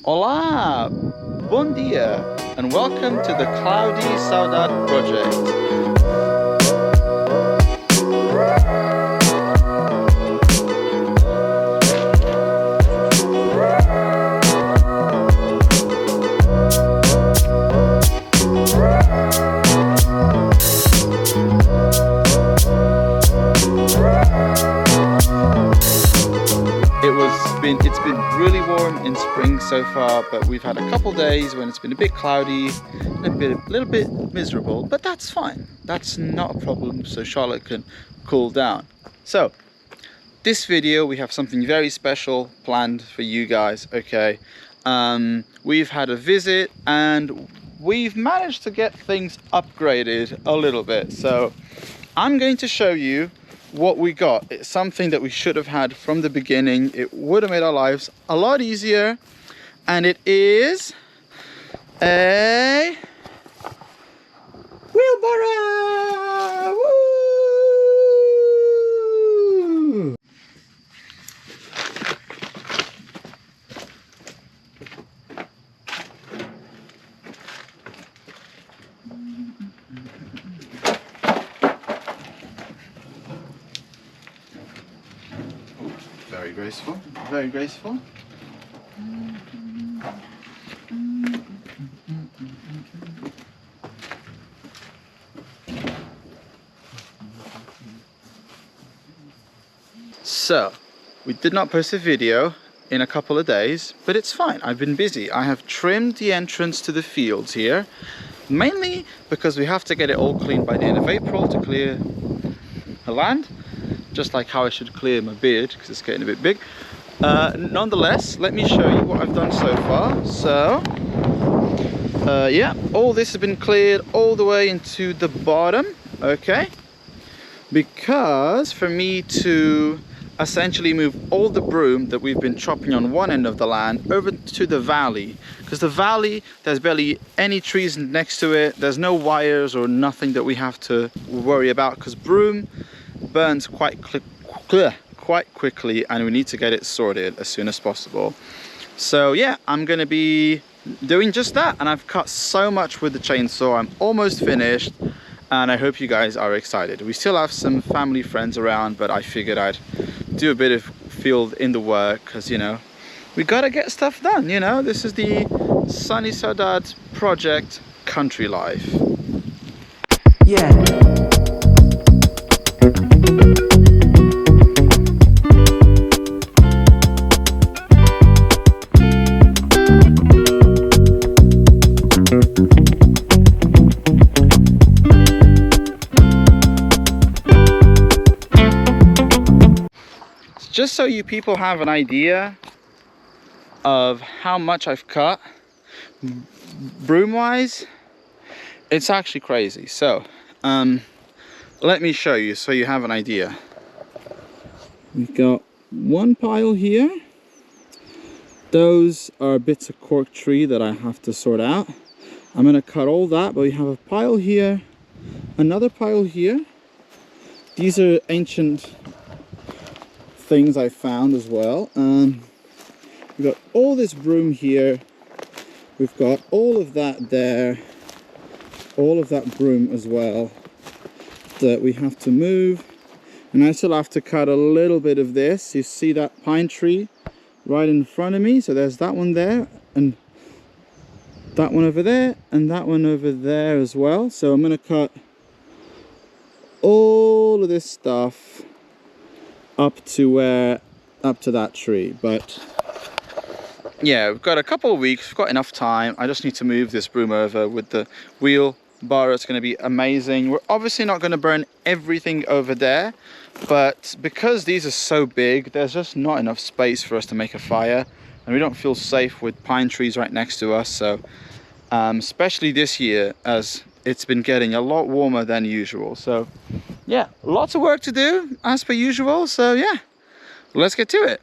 Olá, bom dia, and welcome to the Cloudy Saudade Project. It's been really warm in spring so far, but we've had a couple days when it's been a bit cloudy and a little bit miserable, but that's fine. That's not a problem, so Charlotte can cool down. So this video, we have something very special planned for you guys, okay? We've had a visit and we've managed to get things upgraded a little bit. So I'm going to show you what we got. It's something that we should have had from the beginning. It would have made our lives a lot easier, and it is a wheelbarrow. Woo! Very graceful, very graceful. So, we did not post a video in a couple of days, but it's fine. I've been busy. I have trimmed the entrance to the fields here, mainly because we have to get it all cleaned by the end of April to clear the land. Just like how I should clear my beard because it's getting a bit big. Nonetheless, let me show you what I've done so far. So, yeah, all this has been cleared all the way into the bottom, okay? Because for me to essentially move all the broom that we've been chopping on one end of the land over to the valley, because the valley, there's barely any trees next to it. There's no wires or nothing that we have to worry about because broom burns quite quickly and we need to get it sorted as soon as possible. So yeah, I'm gonna be doing just that, and I've cut so much with the chainsaw. I'm almost finished and I hope you guys are excited. We still have some family friends around, but I figured I'd do a bit of field in the work because, you know, we gotta get stuff done, you know. This is the Sunny Saudade Project country life. Yeah. Just so you people have an idea of how much I've cut broom wise, it's actually crazy. So let me show you so you have an idea. We've got one pile here. Those are bits of cork tree that I have to sort out. I'm gonna cut all that, but we have a pile here, another pile here. These are ancient things I found as well. We've got all this broom here. We've got all of that there, all of that broom as well that we have to move. And I still have to cut a little bit of this. You see that pine tree right in front of me? So there's that one there, and that one over there, and that one over there as well. So I'm gonna cut all of this stuff up to that tree. But yeah, we've got a couple of weeks, we've got enough time. I just need to move this broom over with the wheelbarrow. It's going to be amazing. We're obviously not going to burn everything over there, but because these are so big, there's just not enough space for us to make a fire, and we don't feel safe with pine trees right next to us. So especially this year, as it's been getting a lot warmer than usual. So yeah, lots of work to do as per usual. So yeah, let's get to it.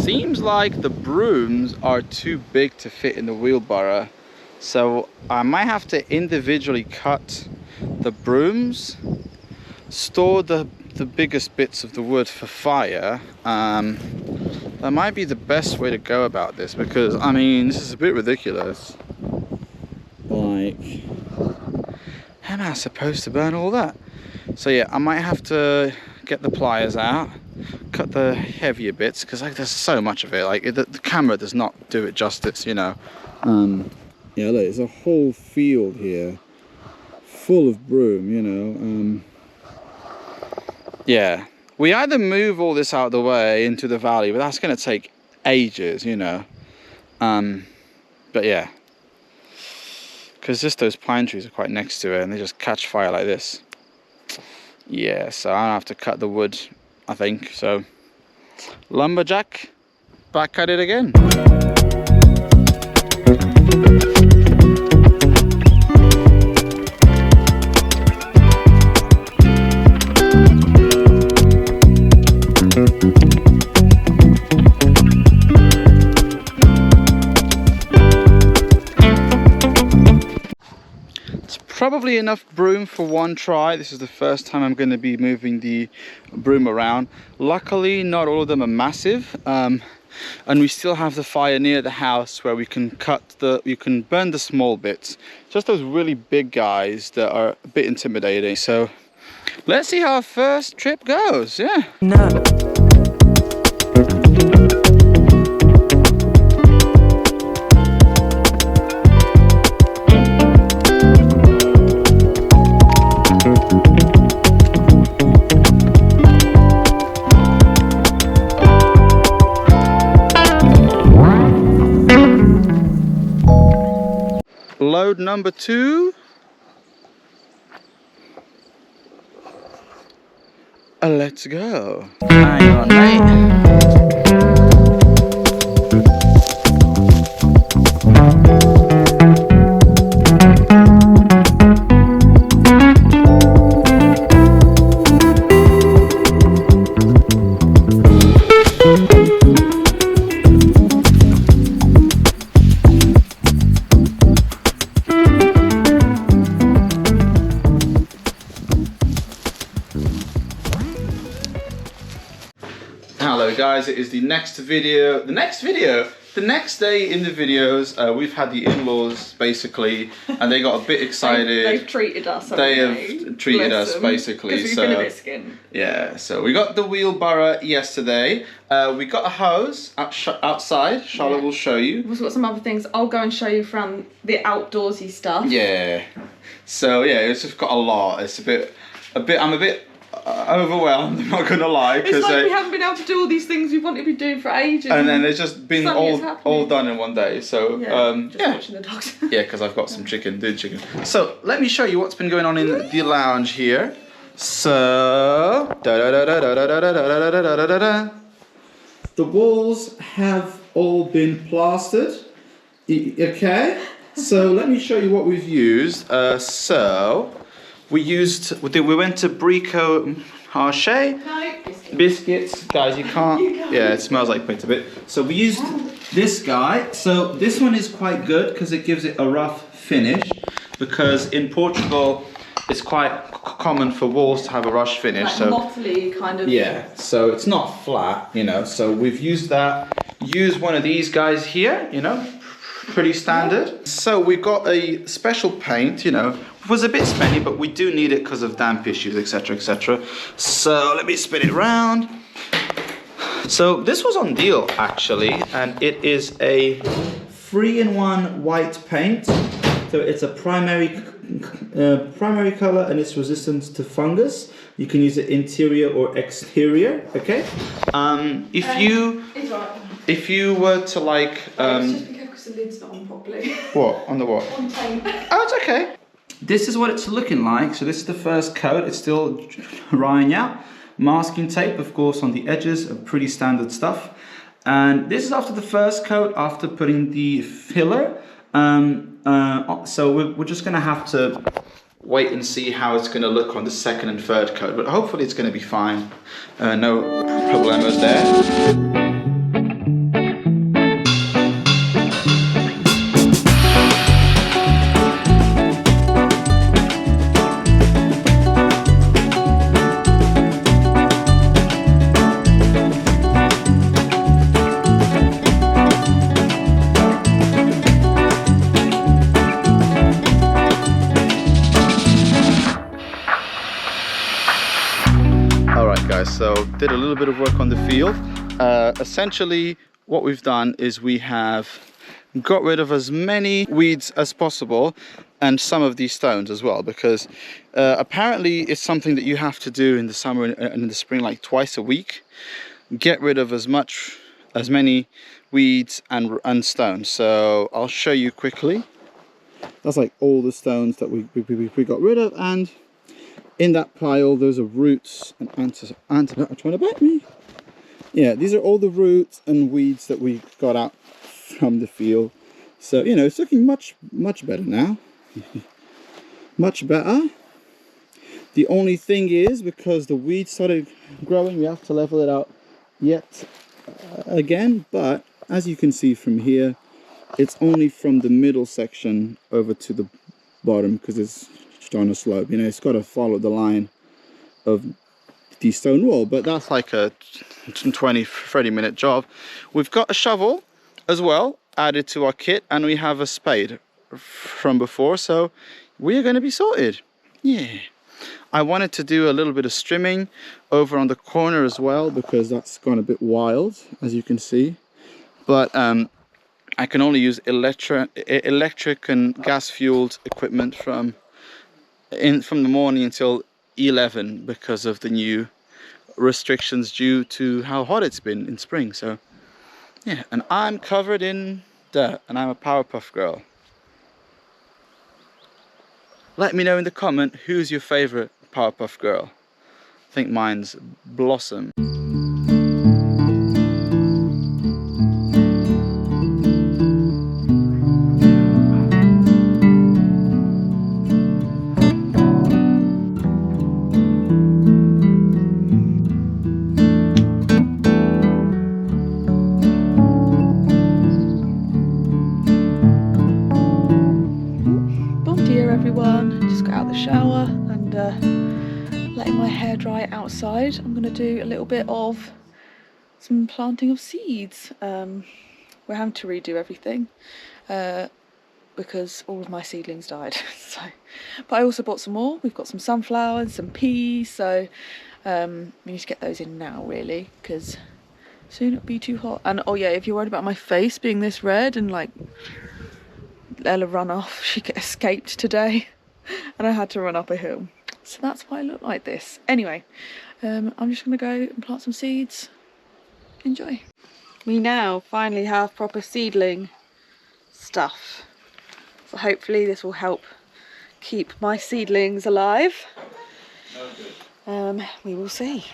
seems like the brooms are too big to fit in the wheelbarrow. So I might have to individually cut the brooms, store the biggest bits of the wood for fire. That might be the best way to go about this, because I mean, this is a bit ridiculous. Like, how am I supposed to burn all that? So yeah, I might have to get the pliers out, cut the heavier bits, because like there's so much of it. Like the camera does not do it justice, you know. Yeah, look, there's a whole field here full of broom, you know. Yeah, we either move all this out of the way into the valley, but that's going to take ages, you know. But yeah, because just those pine trees are quite next to it, and they just catch fire like this. Yeah, so I'll have to cut the wood, I think. So, lumberjack, back at it again. Probably enough broom for one try. This is the first time I'm going to be moving the broom around. Luckily, not all of them are massive, and we still have the fire near the house where we can burn the small bits. Just those really big guys that are a bit intimidating. So let's see how our first trip goes. Yeah. No. Load number 2. Let's go. Hang on, mate. Hello guys, it is the next video. The next day in the videos, we've had the in-laws basically, and they got a bit excited. They've treated us. They have treated us basically. Because we've been a bit skin. Yeah, so we got the wheelbarrow yesterday. We got a hose outside. Charlotte will show you. We've got some other things. I'll go and show you from the outdoorsy stuff. Yeah. So yeah, it's just got a lot. It's I'm a bit overwhelmed, I'm not gonna lie, it's like we haven't been able to do all these things we wanted to be doing for ages, and then it's just been all done in one day. So watching the dogs. Yeah, because I've got some chicken. So let me show you what's been going on in the lounge here. So the walls have all been plastered. Okay, so let me show you what we've used. We went to Brico Marché. Biscuits. Guys, you can't. Yeah, it smells like paint a bit. So we used this guy. So this one is quite good because it gives it a rough finish. Because in Portugal, it's quite common for walls to have a rough finish. Like so mottly kind of. Yeah, so it's not flat, you know. So we've used that. Use one of these guys here, you know. Pretty standard. Yeah. So we've got a special paint, you know, was a bit spenny, but we do need it because of damp issues, etc, etc. So let me spin it round. So this was on deal actually, and it is a 3-in-1 white paint. So it's a primary color, and it's resistant to fungus. You can use it interior or exterior. Okay. If you were to like the lid's not on properly. What? On the what? On paint. Oh, it's okay. This is what it's looking like. So this is the first coat. It's still drying out. Masking tape, of course, on the edges, pretty standard stuff. And this is after the first coat, after putting the filler. So we're just going to have to wait and see how it's going to look on the second and third coat. But hopefully it's going to be fine. No problemos there. guys. So did a little bit of work on the field. Essentially what we've done is we have got rid of as many weeds as possible, and some of these stones as well, because apparently it's something that you have to do in the summer and in the spring, like twice a week. Get rid of as many weeds and stones. So I'll show you quickly. That's like all the stones that we got rid of, and in that pile those are roots and ants are trying to bite me. Yeah, these are all the roots and weeds that we got out from the field. So, you know, it's looking much better now. Much better. The only thing is, because the weeds started growing, we have to level it out yet again. But as you can see from here, it's only from the middle section over to the bottom, because it's on a slope. You know, it's got to follow the line of the stone wall, but that's like a 20-30 minute job. We've got a shovel as well added to our kit, and we have a spade from before, so we're going to be sorted. Yeah, I wanted to do a little bit of strimming over on the corner as well, because that's gone a bit wild, as you can see. But I can only use electric and gas fueled equipment from the morning until 11 because of the new restrictions due to how hot it's been in spring. So yeah, and I'm covered in dirt, and I'm a Powerpuff Girl. Let me know in the comment, who's your favorite Powerpuff Girl? I think mine's Blossom. Shower and letting my hair dry outside. I'm going to do a little bit of some planting of seeds. We're having to redo everything because all of my seedlings died. So, but I also bought some more. We've got some sunflowers, some peas, so we need to get those in now really, because soon it'll be too hot. And oh yeah, if you're worried about my face being this red, and like Ella run off, she escaped today. And I had to run up a hill, so that's why I look like this. Anyway, I'm just going to go and plant some seeds. Enjoy. We now finally have proper seedling stuff, so hopefully this will help keep my seedlings alive. We will see.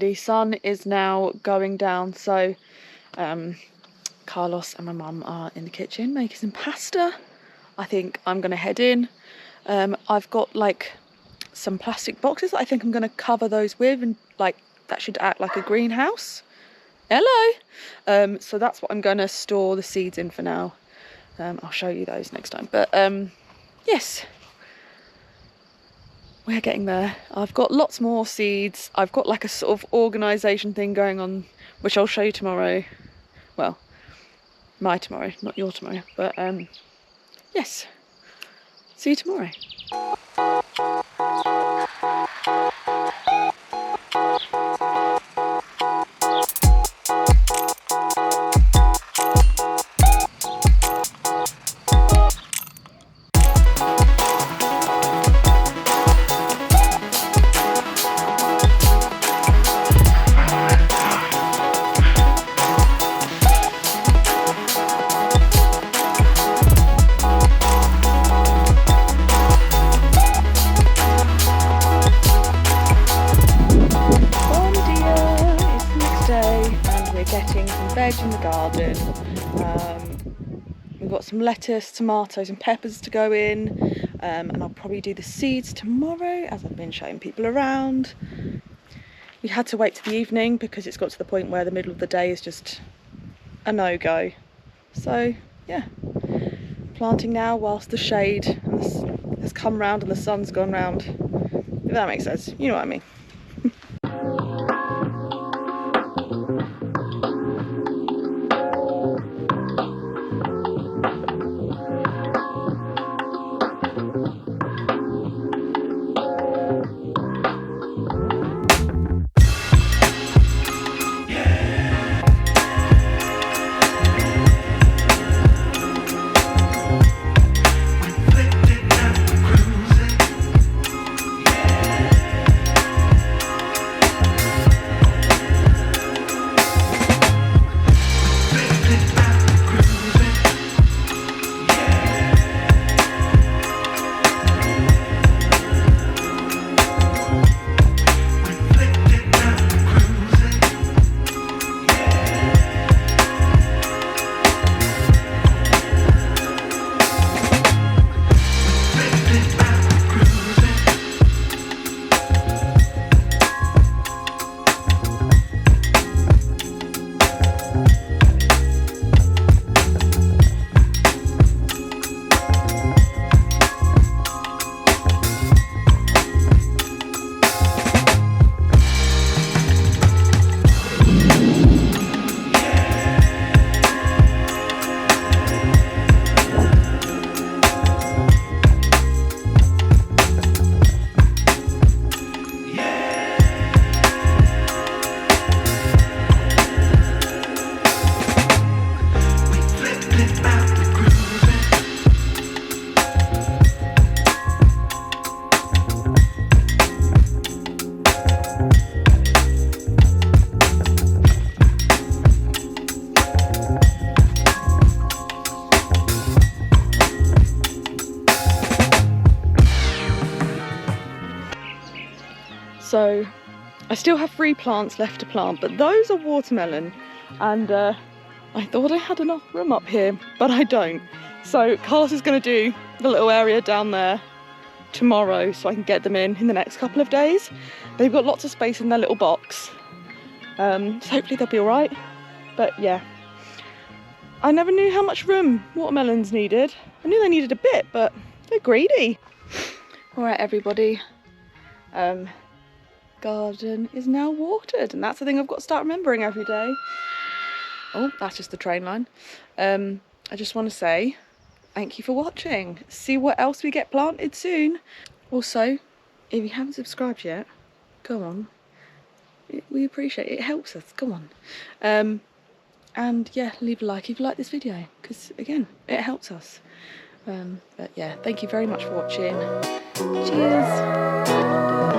everybody. Sun is now going down, so Carlos and my mum are in the kitchen making some pasta. I think I'm going to head in. I've got like some plastic boxes that I think I'm going to cover those with, and like that should act like a greenhouse. Hello! So that's what I'm going to store the seeds in for now. I'll show you those next time. But yes, we're getting there. I've got lots more seeds. I've got like a sort of organisation thing going on, which I'll show you tomorrow. Well, my tomorrow, not your tomorrow. But yes, see you tomorrow. In the garden, we've got some lettuce, tomatoes and peppers to go in, and I'll probably do the seeds tomorrow as I've been showing people around. We had to wait to the evening because it's got to the point where the middle of the day is just a no-go. So yeah, planting now whilst the shade has come round and the sun's gone round, if that makes sense, you know what I mean. So I still have 3 plants left to plant, but those are watermelon, and I thought I had enough room up here, but I don't. So Carlos is going to do the little area down there tomorrow so I can get them in the next couple of days. They've got lots of space in their little box, so hopefully they'll be all right. But yeah, I never knew how much room watermelons needed. I knew they needed a bit, but they're greedy. All right, everybody. Garden is now watered, and that's the thing I've got to start remembering every day. Oh, that's just the train line. I just want to say thank you for watching. See what else we get planted soon. Also, if you haven't subscribed yet, go on. We appreciate it. It helps us. Go on. And yeah, leave a like if you like this video, because again, it helps us. But yeah, thank you very much for watching. Cheers.